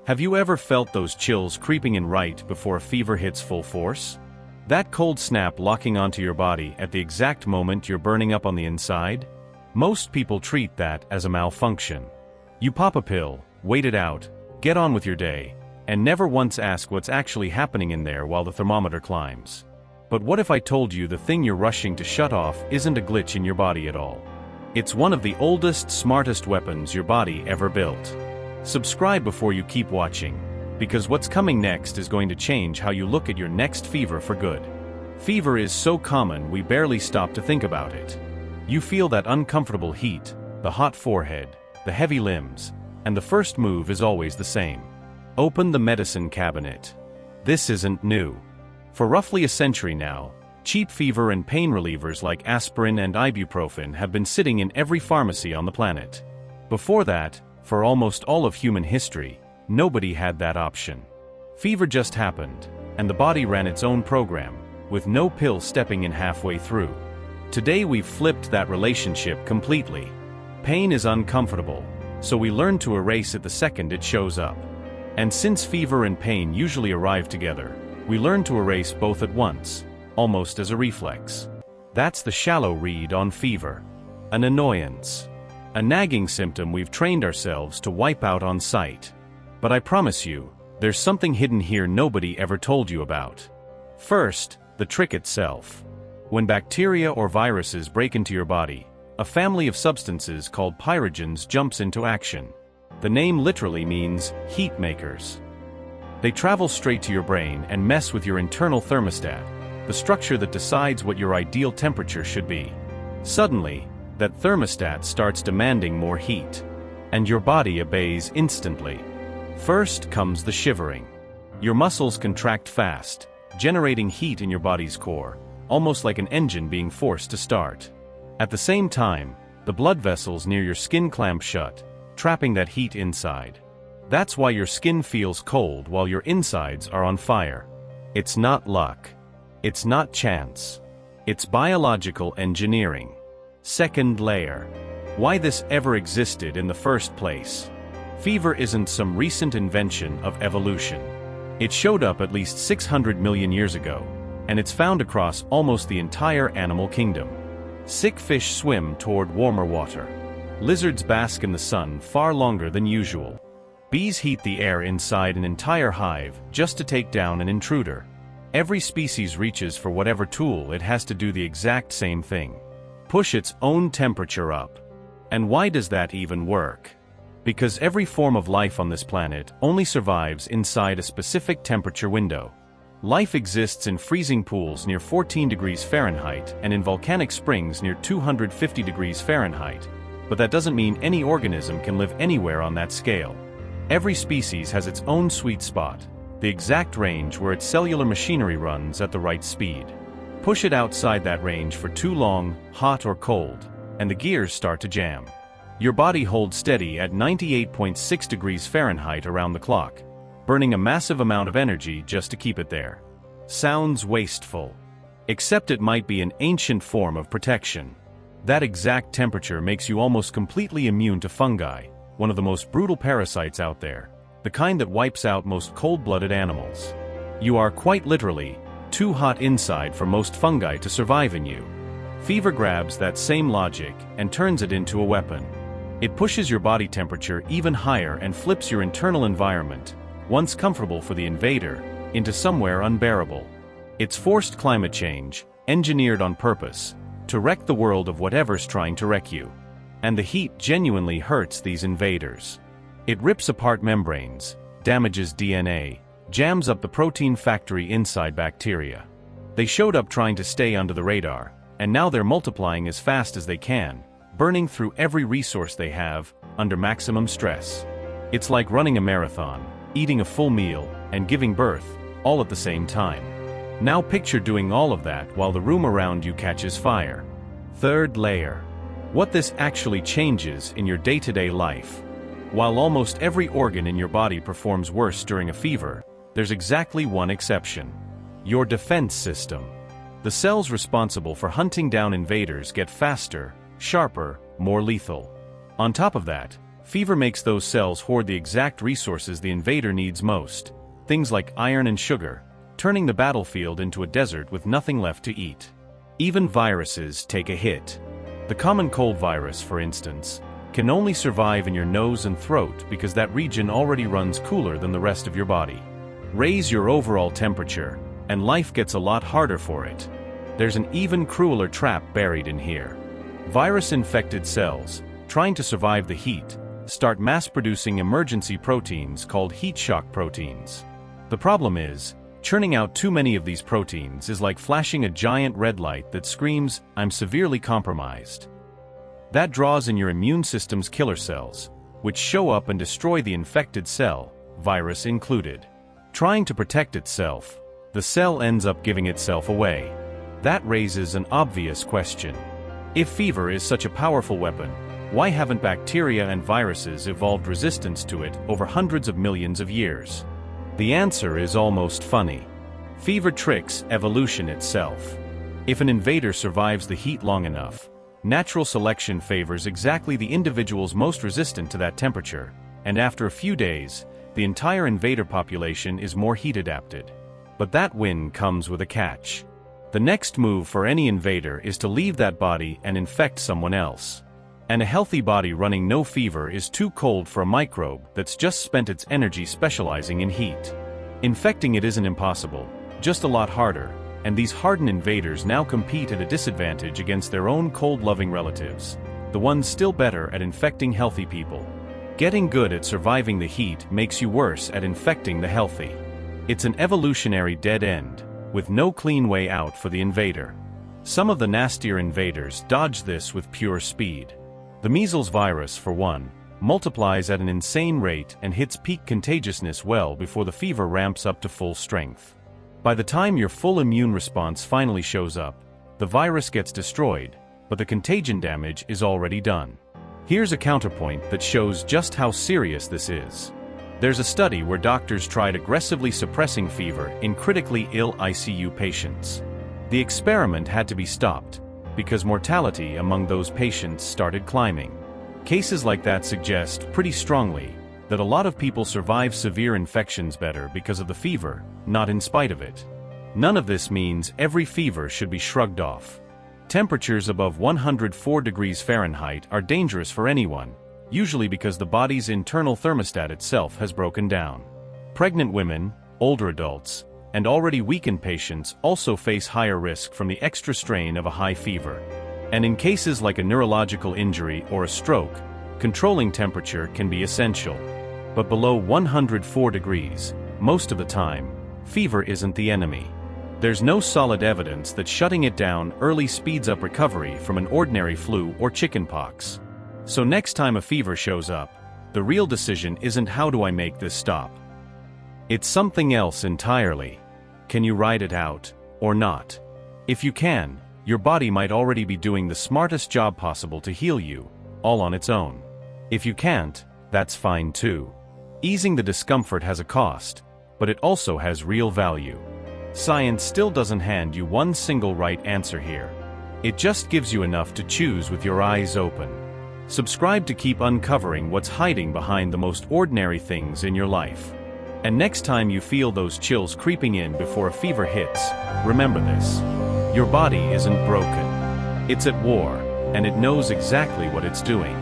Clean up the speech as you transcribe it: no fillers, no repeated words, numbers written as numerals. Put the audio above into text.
Have you ever felt those chills creeping in right before a fever hits full force? That cold snap locking onto your body at the exact moment you're burning up on the inside? Most people treat that as a malfunction. You pop a pill, wait it out, get on with your day, and never once ask what's actually happening in there while the thermometer climbs. But what if I told you the thing you're rushing to shut off isn't a glitch in your body at all? It's one of the oldest, smartest weapons your body ever built. Subscribe before you keep watching, because what's coming next is going to change how you look at your next fever for good. Fever is so common we barely stop to think about it. You feel that uncomfortable heat, the hot forehead, the heavy limbs, and the first move is always the same. Open the medicine cabinet. This isn't new. For roughly a century now, cheap fever and pain relievers like aspirin and ibuprofen have been sitting in every pharmacy on the planet. Before that, for almost all of human history, nobody had that option. Fever just happened, and the body ran its own program, with no pill stepping in halfway through. Today we've flipped that relationship completely. Pain is uncomfortable, so we learn to erase it the second it shows up. And since fever and pain usually arrive together, we learn to erase both at once, almost as a reflex. That's the shallow read on fever. An annoyance. A nagging symptom we've trained ourselves to wipe out on sight. But I promise you, there's something hidden here nobody ever told you about. First, the trick itself. When bacteria or viruses break into your body, a family of substances called pyrogens jumps into action. The name literally means heat makers. They travel straight to your brain and mess with your internal thermostat, the structure that decides what your ideal temperature should be. Suddenly, that thermostat starts demanding more heat, and your body obeys instantly. First comes the shivering. Your muscles contract fast, generating heat in your body's core, almost like an engine being forced to start. At the same time, the blood vessels near your skin clamp shut, trapping that heat inside. That's why your skin feels cold while your insides are on fire. It's not luck. It's not chance. It's biological engineering. Second layer. Why this ever existed in the first place. Fever isn't some recent invention of evolution. It showed up at least 600 million years ago, and it's found across almost the entire animal kingdom. Sick fish swim toward warmer water. Lizards bask in the sun far longer than usual. Bees heat the air inside an entire hive just to take down an intruder. Every species reaches for whatever tool it has to do the exact same thing. Push its own temperature up. And why does that even work? Because every form of life on this planet only survives inside a specific temperature window. Life exists in freezing pools near 14 degrees Fahrenheit and in volcanic springs near 250 degrees Fahrenheit, but that doesn't mean any organism can live anywhere on that scale. Every species has its own sweet spot, the exact range where its cellular machinery runs at the right speed. Push it outside that range for too long, hot or cold, and the gears start to jam. Your body holds steady at 98.6 degrees Fahrenheit around the clock, burning a massive amount of energy just to keep it there. Sounds wasteful. Except it might be an ancient form of protection. That exact temperature makes you almost completely immune to fungi, one of the most brutal parasites out there, the kind that wipes out most cold-blooded animals. You are quite literally too hot inside for most fungi to survive in you. Fever grabs that same logic and turns it into a weapon. It pushes your body temperature even higher and flips your internal environment, once comfortable for the invader, into somewhere unbearable. It's forced climate change, engineered on purpose, to wreck the world of whatever's trying to wreck you. And the heat genuinely hurts these invaders. It rips apart membranes, damages DNA, jams up the protein factory inside bacteria. They showed up trying to stay under the radar, and now they're multiplying as fast as they can, burning through every resource they have, under maximum stress. It's like running a marathon, eating a full meal, and giving birth, all at the same time. Now picture doing all of that while the room around you catches fire. Third layer. What this actually changes in your day-to-day life. While almost every organ in your body performs worse during a fever, there's exactly one exception. Your defense system. The cells responsible for hunting down invaders get faster, sharper, more lethal. On top of that, Fever makes those cells hoard the exact resources the invader needs most, things like iron and sugar, turning the battlefield into a desert with nothing left to eat. Even viruses take a hit. The common cold virus, for instance, can only survive in your nose and throat because that region already runs cooler than the rest of your body. Raise your overall temperature, and life gets a lot harder for it. There's an even crueler trap buried in here. Virus-infected cells, trying to survive the heat, start mass-producing emergency proteins called heat shock proteins. The problem is, churning out too many of these proteins is like flashing a giant red light that screams, "I'm severely compromised." That draws in your immune system's killer cells, which show up and destroy the infected cell, virus included. Trying to protect itself, the cell ends up giving itself away. That raises an obvious question. If fever is such a powerful weapon, why haven't bacteria and viruses evolved resistance to it over hundreds of millions of years? The answer is almost funny. Fever tricks evolution itself. If an invader survives the heat long enough, natural selection favors exactly the individuals most resistant to that temperature, and after a few days, the entire invader population is more heat adapted. But that win comes with a catch. The next move for any invader is to leave that body and infect someone else. And a healthy body running no fever is too cold for a microbe that's just spent its energy specializing in heat. Infecting it isn't impossible, just a lot harder, and these hardened invaders now compete at a disadvantage against their own cold-loving relatives, the ones still better at infecting healthy people. Getting good at surviving the heat makes you worse at infecting the healthy. It's an evolutionary dead end, with no clean way out for the invader. Some of the nastier invaders dodge this with pure speed. The measles virus, for one, multiplies at an insane rate and hits peak contagiousness well before the fever ramps up to full strength. By the time your full immune response finally shows up, the virus gets destroyed, but the contagion damage is already done. Here's a counterpoint that shows just how serious this is. There's a study where doctors tried aggressively suppressing fever in critically ill ICU patients. The experiment had to be stopped, because mortality among those patients started climbing. Cases like that suggest pretty strongly that a lot of people survive severe infections better because of the fever, not in spite of it. None of this means every fever should be shrugged off. Temperatures above 104 degrees Fahrenheit are dangerous for anyone, usually because the body's internal thermostat itself has broken down. Pregnant women, older adults, and already weakened patients also face higher risk from the extra strain of a high fever. And in cases like a neurological injury or a stroke, controlling temperature can be essential. But below 104 degrees, most of the time, fever isn't the enemy. There's no solid evidence that shutting it down early speeds up recovery from an ordinary flu or chickenpox. So next time a fever shows up, the real decision isn't how do I make this stop? It's something else entirely. Can you ride it out, or not? If you can, your body might already be doing the smartest job possible to heal you, all on its own. If you can't, that's fine too. Easing the discomfort has a cost, but it also has real value. Science still doesn't hand you one single right answer here. It just gives you enough to choose with your eyes open. Subscribe to keep uncovering what's hiding behind the most ordinary things in your life. And next time you feel those chills creeping in before a fever hits, remember this. Your body isn't broken. It's at war, and it knows exactly what it's doing.